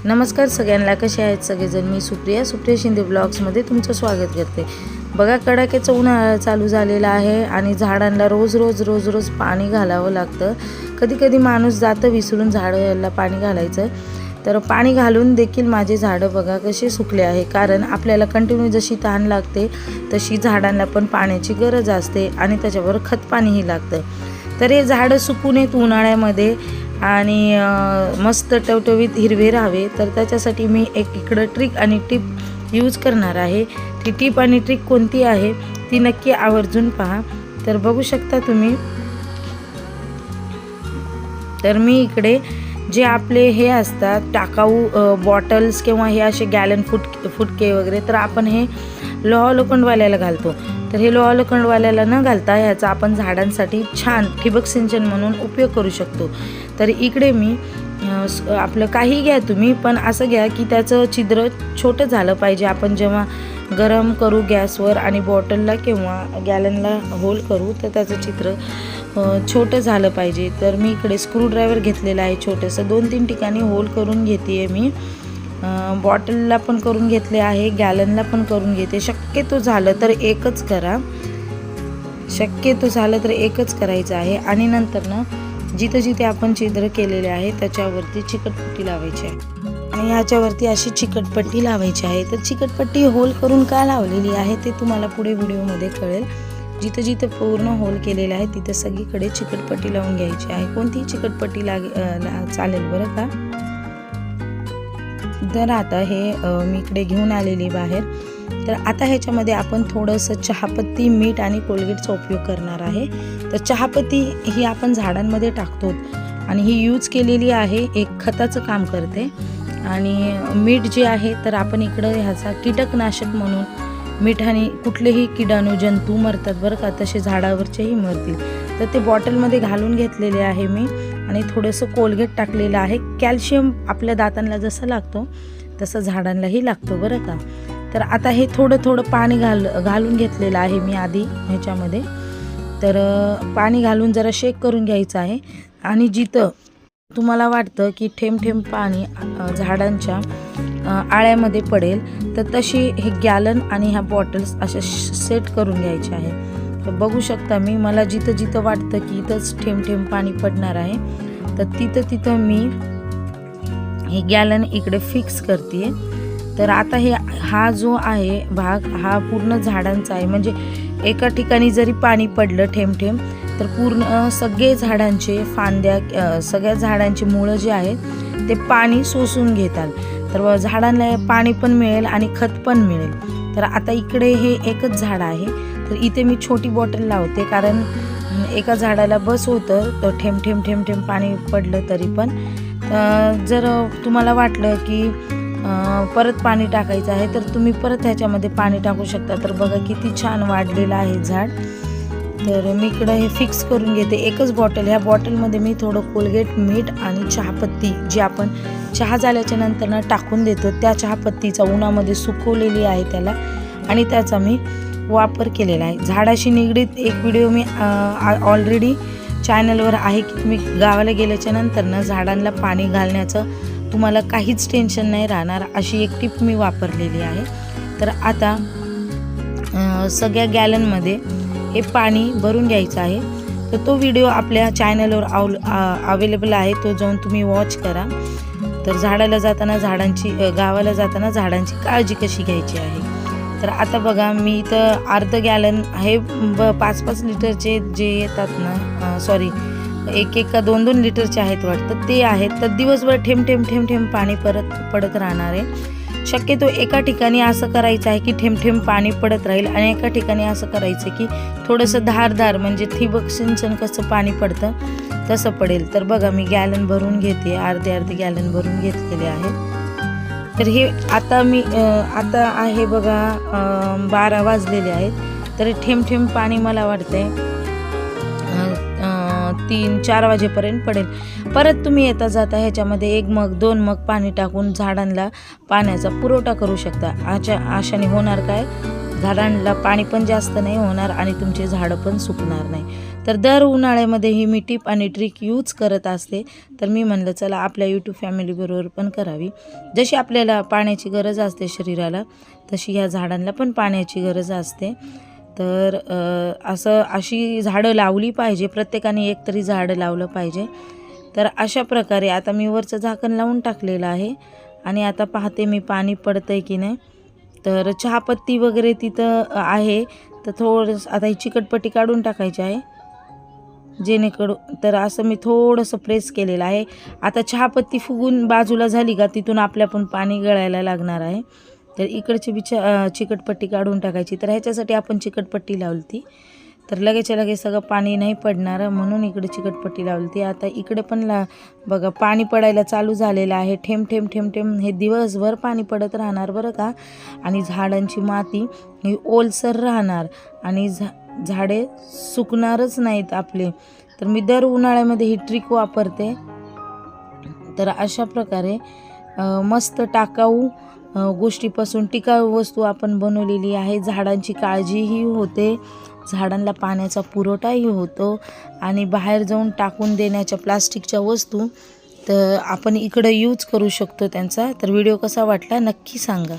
नमस्कार सगळ्यांना, कसे आहेत सगळेजण। मी सुप्रिया शिंदे ब्लॉग्समध्ये तुमचं स्वागत करते। बघा, कडाक्याचं उन्हाळा चालू झालेला आहे आणि झाडांना रोज पाणी घालावं लागतं। कधी कधी माणूस जातं विसरून झाडाला पाणी घालायचं, तर पाणी घालून देखील माझे झाडं बघा कसे सुकले आहे। कारण आपल्याला कंटिन्यू जशी तहान लागते तशी झाडांना पण पाण्याची गरज असते आणि त्याच्यावर खत पाणीही लागतं। तर हे झाडं सुकू नयेत उन्हाळ्यामध्ये आणि मस्त टवटवीत हिरवे राहावे, तर त्याच्यासाठी मी एक इकडं ट्रिक आणि टिप यूज करणार आहे। ती टिप आणि ट्रिक कोणती आहे ती नक्की आवर्जून पहा। तर बघू शकता तुम्ही, तर मी इकडे जे आपले हे असतात टाकाऊ बॉटल्स किंवा हे असे गॅलन फुटके वगैरे, तर आपण हे लोहा लोखंडवाल्याला घालतो। तर हे लोहा लोखंडवाल्याला न घालता ह्याचा आपण झाडांसाठी छान ठिबक सिंचन म्हणून उपयोग करू शकतो। तर इकडे मी आपलं काही घ्या तुम्ही, पण असं घ्या की त्याचं छिद्र छोटं झालं पाहिजे। आपण जेव्हा गरम करू गॅसवर आणि बॉटलला किंवा गॅलनला होल करू तर त्याचं छिद्र छोटं झालं पाहिजे। तर मी इकडे स्क्रूड्रायव्हर घेतलेला आहे छोटंसं, 2-3 ठिकाणी होल करून घेते आहे मी। बॉटलला पण करून घेतले आहे, गॅलनला पण करून घेते। शक्यतो झालं तर एकच करा, शक्यतो झालं तर एकच करायचं आहे। आणि नंतर ना जिथे जिथे आपण छिद्र केलेले आहे त्याच्यावरती चिकटपट्टी लावायची आहे आणि ह्याच्यावरती अशी चिकटपट्टी लावायची आहे। तर चिकटपट्टी होल करून का लावलेली आहे ते तुम्हाला पुढे व्हिडिओमध्ये कळेल। जिथे जिथे पूर्ण होल केलेलं आहे तिथे सगळीकडे चिकटपट्टी लावून घ्यायची आहे। कोणतीही चिकटपट्टी चालेल बरं का। तर आता हे मी इकडे घेऊन आलेली बाहेर। तर आता ह्याच्यामध्ये आपण थोडंसं चहापत्ती, मीठ आणि कोलगेटचा उपयोग करणार आहे। तर चहापत्ती ही आपण झाडांमध्ये टाकतो आणि ही यूज केलेली आहे, एक खताचं काम करते। आणि मीठ जे आहे तर आपण इकडं ह्याचा कीटकनाशक म्हणून, मिठाने कुठलेही किडाणू जंतू मरतात बरं का, तसे झाडावरचेही मरतील। तर ते बॉटलमध्ये घालून घेतलेले आहे मी आणि थोडंसं कोलगेट टाकलेलं आहे। कॅल्शियम आपल्या दातांना जसं लागतो तसं झाडांनाही लागतो बरं का। तर आता हे थोडं पाणी घालून घेतलेलं आहे मी आधी ह्याच्यामध्ये। तर पाणी घालून जरा शेक करून घ्यायचं आहे आणि जिथं तुम्हाला वाटतं की थेंब पाणी झाडांच्या आळ्यामध्ये पडेल तर तशी हे गॅलन आणि ह्या बॉटल्स अशा सेट करून घ्यायचे आहे। तर बघू शकता मी, मला जिथं वाटतं की इथंच थेंब पाणी पडणार आहे तर तिथं मी हे गॅलन इकडे फिक्स करते। तर आता हा जो आहे भाग हा पूर्ण झाडांचा आहे, म्हणजे एका ठिकाणी जरी पाणी पडलं थेंब तर पूर्ण सगळे झाडांचे फांद्या, सगळ्या झाडांची मुळं जे आहेत ते पाणी शोषून घेतात। तर झाडांना पाणी पण मिळेल आणि खत पण मिळेल। तर आता इकडे हे एकच झाड आहे, तर इथे मी छोटी बॉटल लावते कारण एका झाडाला बस होतं तर थेंब पाणी पडलं तरी पण। जर तुम्हाला वाटलं की परत पाणी टाकायचं आहे तर तुम्ही परत ह्याच्यामध्ये पाणी टाकू शकता। तर बघा किती छान वाढलेलं आहे झाड। तर मी इकडं हे फिक्स करून घेते एकच बॉटल। ह्या बॉटलमध्ये मी थोडं कोलगेट, मीठ आणि चहापत्ती, जी आपण चहा झाल्याच्या नंतर टाकून देतो त्या चहापत्तीचा उन्हामध्ये सुकवलेली आहे त्याला, आणि त्याचा मी वापर केलेला आहे। झाडाशी निगडीत एक व्हिडिओ मी ऑलरेडी चॅनलवर आहे की तुम्ही गावाला गेल्याच्या नंतर झाडांना पाणी घालण्याचं तुम्हाला काहीच टेन्शन नाही राहणार, अशी एक टिप मी वापरलेली आहे। तर आता सगळ्या गॅलनमध्ये हे पाणी भरून घ्यायचं आहे। तर तो व्हिडिओ आपल्या चॅनलवर अवेलेबल आहे, तो जाऊन तुम्ही वॉच करा। तर गावाला जाताना झाडांची काळजी कशी घ्यायची आहे। तर आता बघा मी इथं अर्ध गॅलन हे 5-5 लिटरचे जे येतात ना, सॉरी 1 का 2-2 लिटरचे आहेत वाटतं ते आहेत। तर दिवसभर थेंब पाणी पडत राहणार आहे। शक्यतो एका ठिकाणी असं करायचं आहे की थेंब पाणी पडत राहील आणि एका ठिकाणी असं करायचं की थोडंसं धारदार, म्हणजे ठिबक सिंचन कसं पाणी पडतं तसं पडेल। तर बघा मी गॅलन भरून घेते, अर्धे गॅलन भरून घेतलेले आहेत। तर हे आता आहे बघा 12 वाजलेले आहेत। तर थेंब पाणी मला वाटतंय 3-4 वाजेपर्यंत पडेल। परत तुम्ही येता जाता ह्याच्यामध्ये 1 मग 2 मग पाणी टाकून झाडांना पाण्याचा पुरवठा करू शकता। अशाने होणार काय, झाडांना पाणी पण जास्त नाही होणार आणि तुमचे झाडं पण सुकणार नाही. तर दर उन्हाळ्यामध्ये ही मी टिप आणि ट्रिक यूज करत असते. तर मी म्हणलं चला आपल्या यूट्यूब फॅमिलीबरोबर पण करावी. जशी आपल्याला पाण्याची गरज असते शरीराला, तशी ह्या झाडांना पण पाण्याची गरज असते. तर अशी झाडं लावली पाहिजे, प्रत्येकाने एक तरी झाडं लावलं पाहिजे. तर अशा प्रकारे आता मी वरचं झाकण लावून टाकलेलं आहे आणि आता पाहते मी पाणी पडतं आहे की नाही. तर चहापत्ती वगैरे तिथं आहे, तर थोडंसं आता ही चिकटपट्टी काढून टाकायची आहे जेणेकरून. तर असं मी थोडंसं प्रेस केलेलं आहे. आता चहापत्ती फुगून बाजूला झाली का तिथून आपल्या पण पाणी गळायला लागणार आहे. तर इकडची चिकटपट्टी काढून टाकायची. तर ह्याच्यासाठी आपण चिकटपट्टी लावली ती, तर लगेचच्या लगेच सगळं पाणी नाही पडणार म्हणून इकडे चिकटपट्टी लावली ती. आता इकडे पण बघा पाणी पडायला चालू झालेलं आहे. थेंब थेंब थेंब थेंब हे दिवसभर पाणी पडत राहणार बरं का. आणि झाडांची माती ही ओलसर राहणार आणि झाडे सुकणारच नाहीत आपले. तर मी दर उन्हाळ्यामध्ये ही ट्रिक वापरते. तर अशा प्रकारे मस्त टाकाऊ गोष्टीपासून टिकाऊ वस्तू आपण बनवलेली आहे. झाडांची काळजीही होते, झाडांना पाण्याचा पुरवठाही होतो आणि बाहेर जाऊन टाकून देण्याच्या प्लास्टिकच्या वस्तू तर आपण इकडं यूज करू शकतो त्यांचा. तर व्हिडिओ कसा वाटला नक्की सांगा.